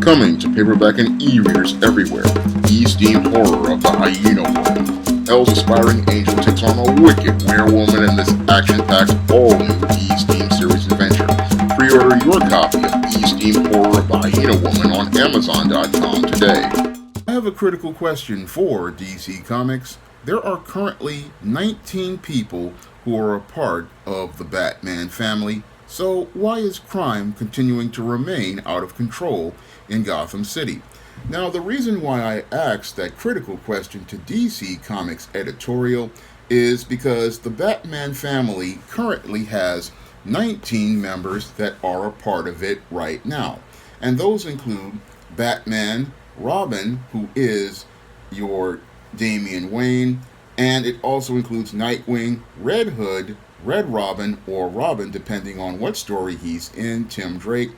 Coming to paperback and e-readers everywhere, East-themed horror of the Hyena Woman. Hell's aspiring angel takes on a wicked werewoman in this action-packed, all-new East-themed series adventure. Pre-order your copy of East-themed horror of the Hyena Woman on Amazon.com today. I have a critical question for DC Comics. There are currently 19 people who are a part of the Batman family. So why is crime continuing to remain out of control in Gotham City? Now, the reason why I asked that critical question to DC Comics editorial is because the Batman family currently has 19 members that are a part of it right now. And those include Batman, Robin, who is your Damian Wayne, and it also includes Nightwing, Red Hood, Red Robin, or Robin, depending on what story he's in, Tim Drake,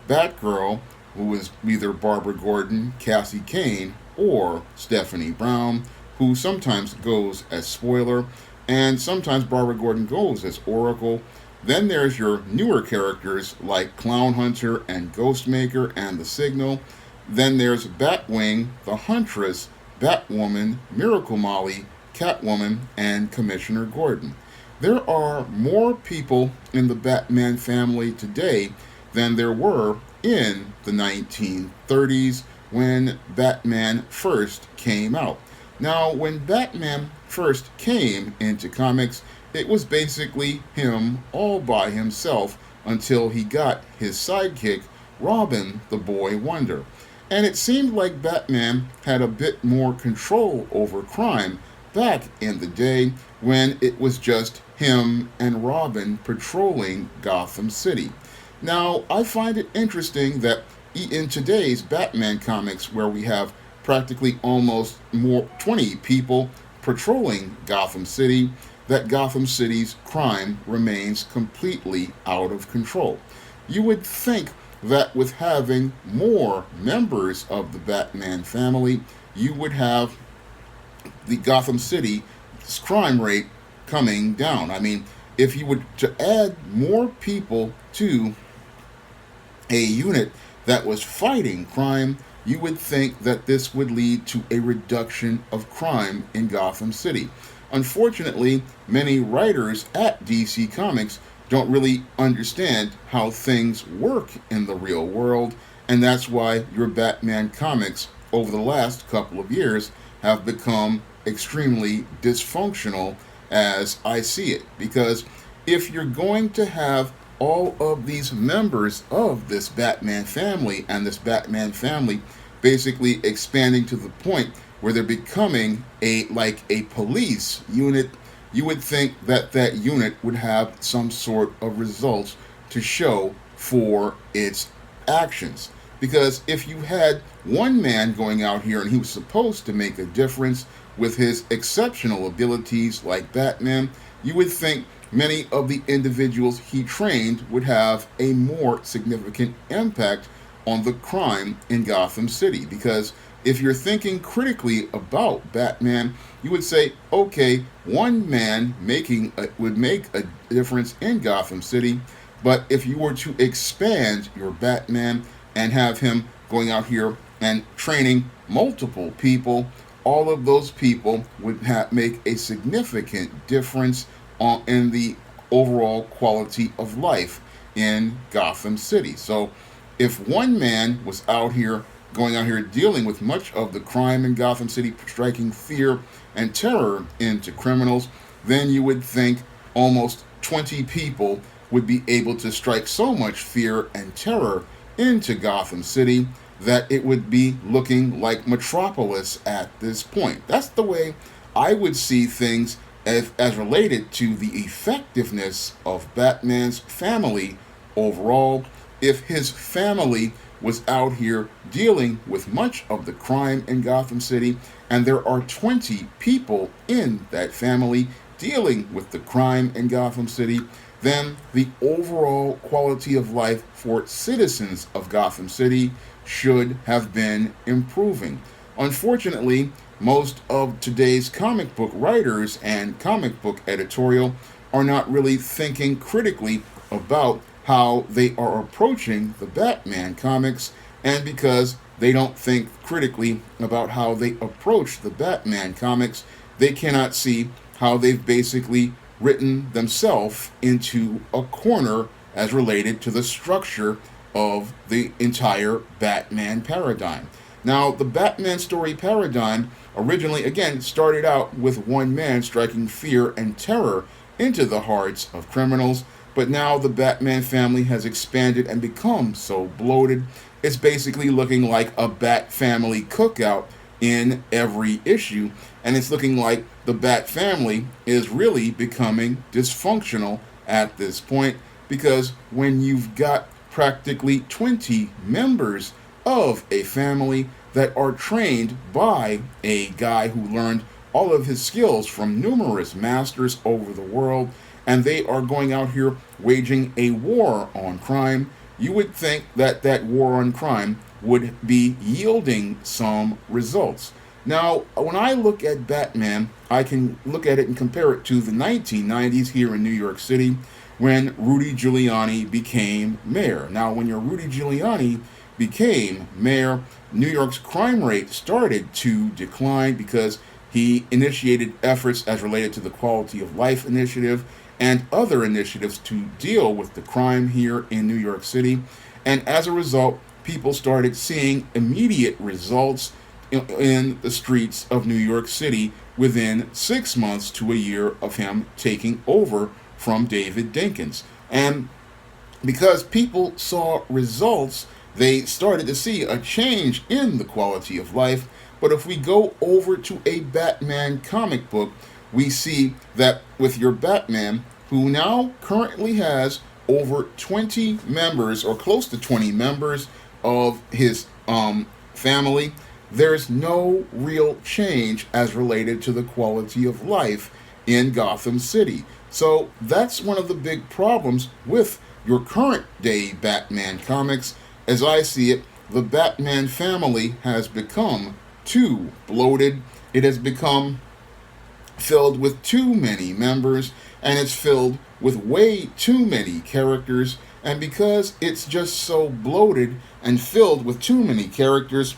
Batgirl, who is either Barbara Gordon, Cassie Kane, or Stephanie Brown, who sometimes goes as Spoiler, and sometimes Barbara Gordon goes as Oracle. Then there's your newer characters like Clown Hunter and Ghostmaker and The Signal. Then there's Batwing, The Huntress, Batwoman, Miracle Molly, Catwoman, and Commissioner Gordon. There are more people in the Batman family today than there were in the 1930s when Batman first came out. Now, when Batman first came into comics, it was basically him all by himself until he got his sidekick, Robin the Boy Wonder. And it seemed like Batman had a bit more control over crime back in the day when it was just him and Robin patrolling Gotham City. Now, I find it interesting that in today's Batman comics, where we have practically almost 20 people patrolling Gotham City, that Gotham City's crime remains completely out of control. You would think that with having more members of the Batman family, you would have the Gotham City's crime rate coming down. I mean, if you would to add more people to a unit that was fighting crime, you would think that this would lead to a reduction of crime in Gotham City. Unfortunately, many writers at DC Comics don't really understand how things work in the real world, and that's why your Batman comics over the last couple of years have become extremely dysfunctional as I see it. Because if you're going to have all of these members of this Batman family and this Batman family basically expanding to the point where they're becoming a police unit, you would think that that unit would have some sort of results to show for its actions. Because if you had one man going out here and he was supposed to make a difference with his exceptional abilities like Batman, you would think many of the individuals he trained would have a more significant impact on the crime in Gotham City. Because if you're thinking critically about Batman, you would say, okay, one man would make a difference in Gotham City, but if you were to expand your Batman and have him going out here and training multiple people, all of those people would make a significant difference in the overall quality of life in Gotham City. So if one man was going out here dealing with much of the crime in Gotham City, striking fear and terror into criminals, then you would think almost 20 people would be able to strike so much fear and terror into Gotham City that it would be looking like Metropolis at this point. That's the way I would see things as related to the effectiveness of Batman's family overall. If his family was out here dealing with much of the crime in Gotham City, and there are 20 people in that family dealing with the crime in Gotham City, then the overall quality of life for citizens of Gotham City should have been improving. Unfortunately, most of today's comic book writers and comic book editorial are not really thinking critically about how they are approaching the Batman comics and because they don't think critically about how they approach the Batman comics, they cannot see how they've basically written themselves into a corner as related to the structure of the entire Batman paradigm. Now, the Batman story paradigm originally, again, started out with one man striking fear and terror into the hearts of criminals, but now the Batman family has expanded and become so bloated, it's basically looking like a Bat family cookout in every issue, and it's looking like the Bat family is really becoming dysfunctional at this point, because when you've got practically 20 members of a family that are trained by a guy who learned all of his skills from numerous masters over the world, and they are going out here waging a war on crime, you would think that that war on crime would be yielding some results. Now, when I look at Batman, I can look at it and compare it to the 1990s here in New York City when Rudy Giuliani became mayor. Now, when your Rudy Giuliani became mayor, New York's crime rate started to decline because he initiated efforts as related to the Quality of Life Initiative and other initiatives to deal with the crime here in New York City. And as a result, people started seeing immediate results in the streets of New York City within 6 months to a year of him taking over from David Dinkins. And because people saw results, they started to see a change in the quality of life. But if we go over to a Batman comic book, we see that with your Batman, who now currently has over 20 members, or close to 20 members of his family, there's no real change as related to the quality of life in Gotham City. So that's one of the big problems with your current day Batman comics. As I see it, the Batman family has become too bloated. It has become filled with too many members, and it's filled with way too many characters. And because it's just so bloated and filled with too many characters,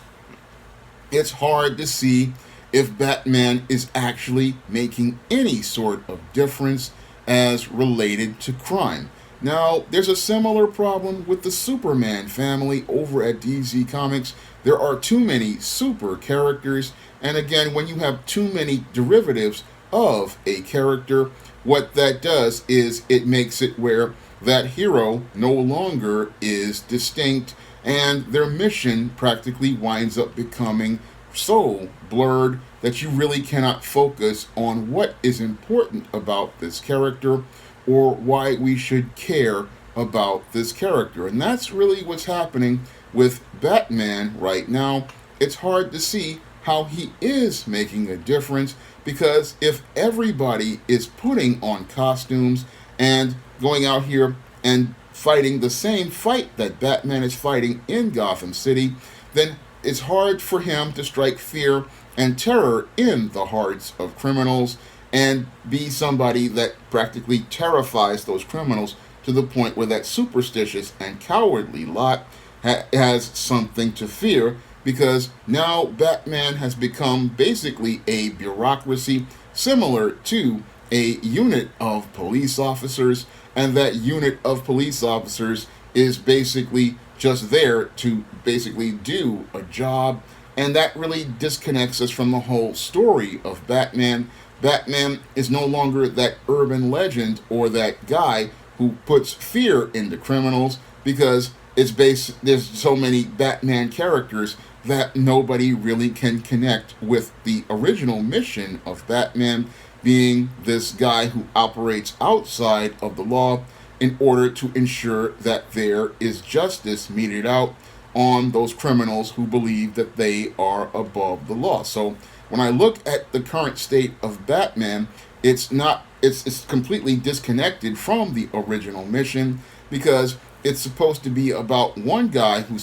it's hard to see if Batman is actually making any sort of difference as related to crime. Now, there's a similar problem with the Superman family over at DC Comics. There are too many super characters, and again, when you have too many derivatives of a character, what that does is it makes it where that hero no longer is distinct, and their mission practically winds up becoming so blurred that you really cannot focus on what is important about this character or why we should care about this character. And that's really what's happening with Batman right now. It's hard to see how he is making a difference, because if everybody is putting on costumes and going out here and fighting the same fight that Batman is fighting in Gotham City, then it's hard for him to strike fear and terror in the hearts of criminals and be somebody that practically terrifies those criminals to the point where that superstitious and cowardly lot has something to fear, because now Batman has become basically a bureaucracy similar to a unit of police officers, and that unit of police officers is basically just there to basically do a job, and that really disconnects us from the whole story of Batman. Batman is no longer that urban legend or that guy who puts fear into criminals, because there's so many Batman characters that nobody really can connect with the original mission of Batman, being this guy who operates outside of the law in order to ensure that there is justice meted out on those criminals who believe that they are above the law. So when I look at the current state of Batman, it's completely disconnected from the original mission, because it's supposed to be about one guy who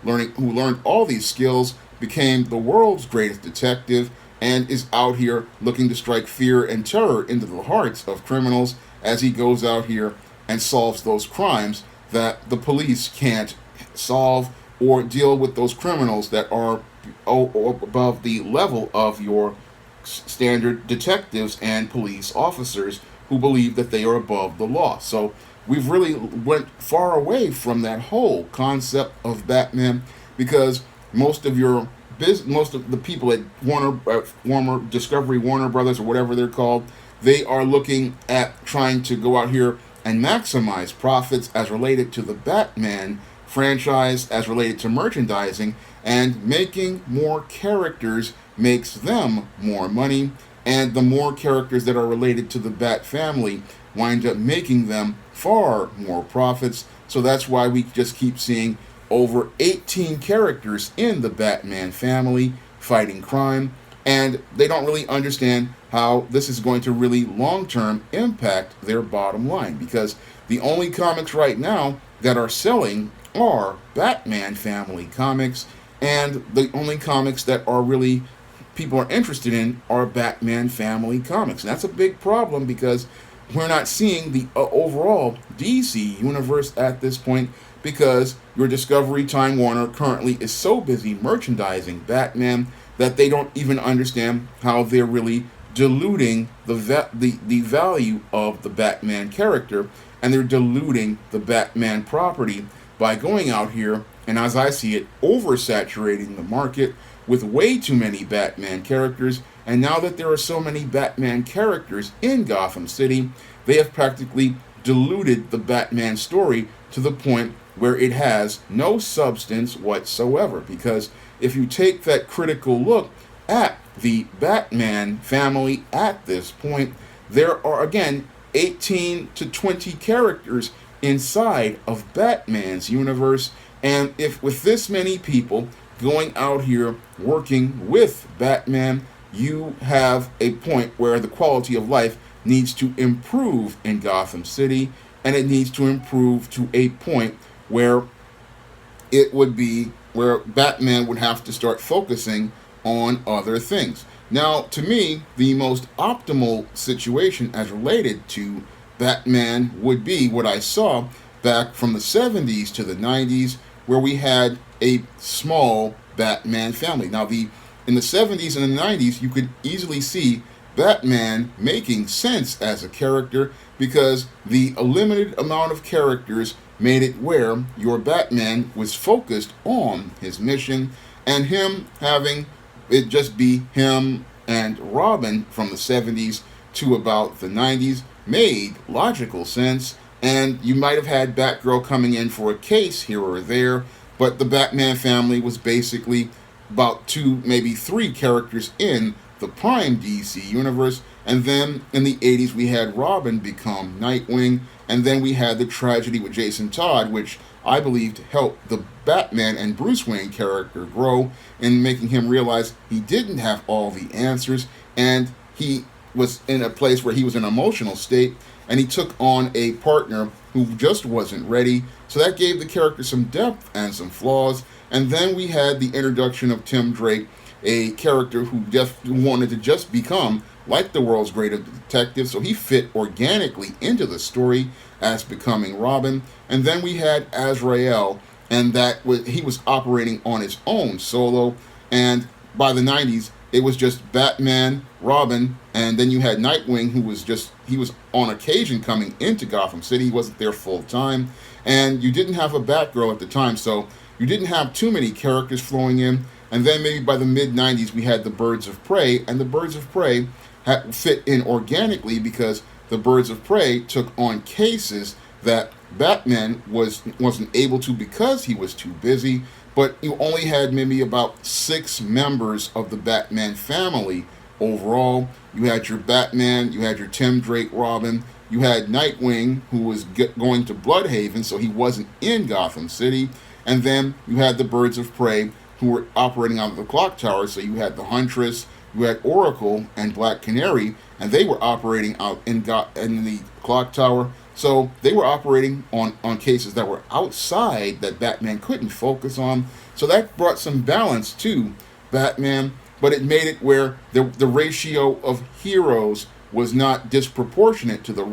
learned all these skills, became the world's greatest detective, and is out here looking to strike fear and terror into the hearts of criminals as he goes out here and solves those crimes that the police can't solve, or deal with those criminals that are above the level of your standard detectives and police officers who believe that they are above the law. So we've really went far away from that whole concept of Batman, because most of the people at Warner Discovery, Warner Brothers, or whatever they're called, they are looking at trying to go out here and maximize profits as related to the Batman franchise, as related to merchandising, and making more characters makes them more money, and the more characters that are related to the Bat family wind up making them far more profits. So that's why we just keep seeing over 18 characters in the Batman family fighting crime, and they don't really understand how this is going to really long-term impact their bottom line, because the only comics right now that are selling are Batman family comics, and the only comics that are really people are interested in are Batman family comics. And that's a big problem, because we're not seeing the overall DC universe at this point, because your Discovery Time Warner currently is so busy merchandising Batman that they don't even understand how they're really diluting the value of the Batman character, and they're diluting the Batman property by going out here and, as I see it, oversaturating the market with way too many Batman characters. And now that there are so many Batman characters in Gotham City, they have practically diluted the Batman story to the point where it has no substance whatsoever. Because if you take that critical look at the Batman family at this point, there are again 18 to 20 characters inside of Batman's universe. And if with this many people going out here working with Batman, you have a point where the quality of life needs to improve in Gotham City, and it needs to improve to a point where it would be where Batman would have to start focusing on other things. Now, to me, the most optimal situation as related to Batman would be what I saw back from the 70s to the 90s, where we had a small Batman family. Now, in the 70s and the 90s, you could easily see Batman making sense as a character, because the limited amount of characters made it where your Batman was focused on his mission, and him having it just be him and Robin from the 70s to about the 90s made logical sense. And you might have had Batgirl coming in for a case here or there, but the Batman family was basically about 2, maybe 3 characters in the prime DC universe. And then in the 80s we had Robin become Nightwing, and then we had the tragedy with Jason Todd, which I believed helped the Batman and Bruce Wayne character grow, in making him realize he didn't have all the answers, and he was in a place where he was in an emotional state, and he took on a partner who just wasn't ready. So that gave the character some depth and some flaws. And then we had the introduction of Tim Drake, a character who just wanted to just become like the world's greatest detective, so he fit organically into the story as becoming Robin. And then we had Azrael, and he was operating on his own solo. And by the 90s, it was just Batman, Robin, and then you had Nightwing, who was on occasion coming into Gotham City. He wasn't there full time. And you didn't have a Batgirl at the time, so you didn't have too many characters flowing in. And then maybe by the mid-90s, we had the Birds of Prey, and the Birds of Prey fit in organically because the Birds of Prey took on cases that Batman wasn't able to because he was too busy. But you only had maybe about 6 members of the Batman family overall. You had your Batman, you had your Tim Drake Robin, you had Nightwing, who was going to Bloodhaven, so he wasn't in Gotham City. And then you had the Birds of Prey, who were operating out of the Clock Tower. So you had the Huntress, you had Oracle, and Black Canary, and they were operating out in the Clock Tower. So they were operating on cases that were outside that Batman couldn't focus on. So that brought some balance to Batman, but it made it where the ratio of heroes was not disproportionate to the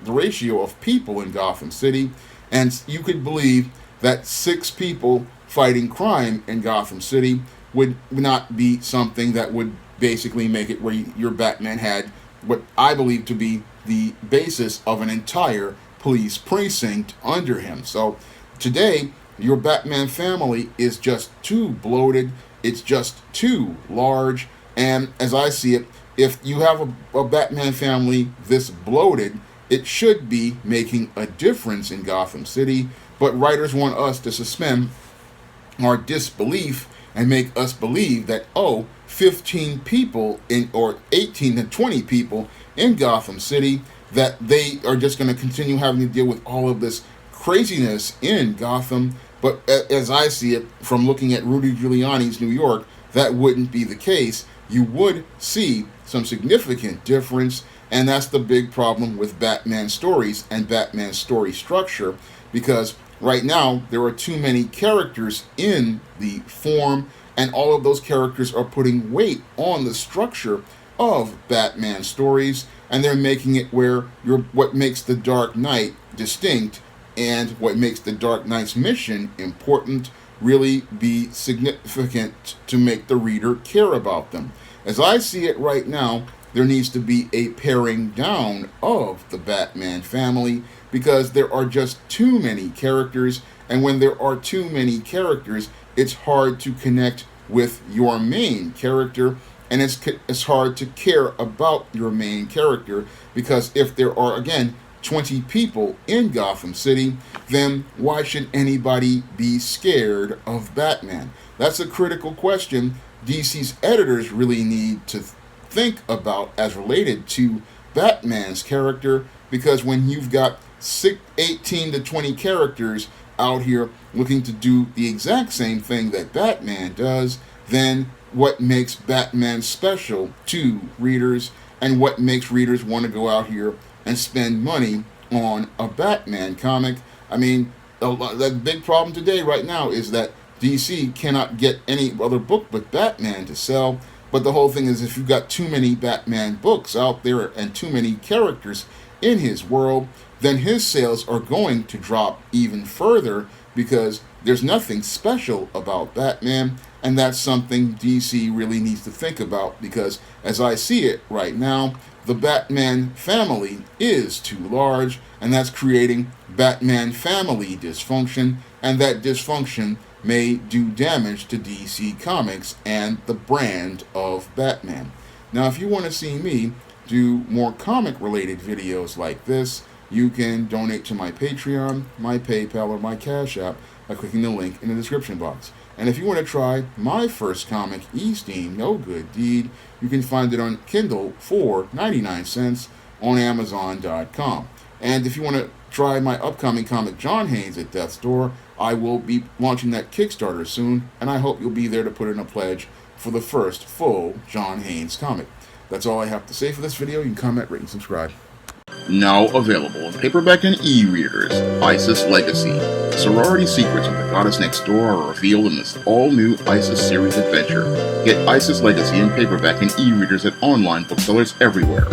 ratio of people in Gotham City. And you could believe that 6 people fighting crime in Gotham City would not be something that would basically make it where your Batman had what I believe to be the basis of an entire police precinct under him. So today, your Batman family is just too bloated, it's just too large, and as I see it, if you have a Batman family this bloated, it should be making a difference in Gotham City, but writers want us to suspend our disbelief and make us believe that, 15 people or 18 to 20 people in Gotham City, that they are just going to continue having to deal with all of this craziness in Gotham. But as I see it, from looking at Rudy Giuliani's New York, that wouldn't be the case. You would see some significant difference, and that's the big problem with Batman stories and Batman story structure, because right now there are too many characters in the form, and all of those characters are putting weight on the structure of Batman stories, and they're making it where what makes the Dark Knight distinct and what makes the Dark Knight's mission important really be significant to make the reader care about them. As I see it right now, there needs to be a paring down of the Batman family, because there are just too many characters, and when there are too many characters, it's hard to connect with your main character, and it's hard to care about your main character, because if there are, again, 20 people in Gotham City, then why should anybody be scared of Batman? That's a critical question DC's editors really need to think about as related to Batman's character, because when you've got 18 to 20 characters out here looking to do the exact same thing that Batman does, then what makes Batman special to readers, and what makes readers want to go out here and spend money on a Batman comic? I mean, the big problem today right now is that DC cannot get any other book but Batman to sell. But the whole thing is, if you've got too many Batman books out there and too many characters in his world, then his sales are going to drop even further, because there's nothing special about Batman, and that's something DC really needs to think about, because as I see it right now, the Batman family is too large, and that's creating Batman family dysfunction, and that dysfunction may do damage to DC Comics and the brand of Batman. Now, if you want to see me do more comic-related videos like this, you can donate to my Patreon, my PayPal, or my Cash App by clicking the link in the description box. And if you want to try my first comic, Eastine, No Good Deed, you can find it on Kindle for 99 cents on Amazon.com. And if you want to try my upcoming comic, John Haynes at Death's Door, I will be launching that Kickstarter soon, and I hope you'll be there to put in a pledge for the first full John Haynes comic. That's all I have to say for this video. You can comment, rate, and subscribe. Now available in paperback and e-readers, ISIS Legacy. The sorority secrets of the goddess next door are revealed in this all-new ISIS series adventure. Get ISIS Legacy in paperback and e-readers at online booksellers everywhere.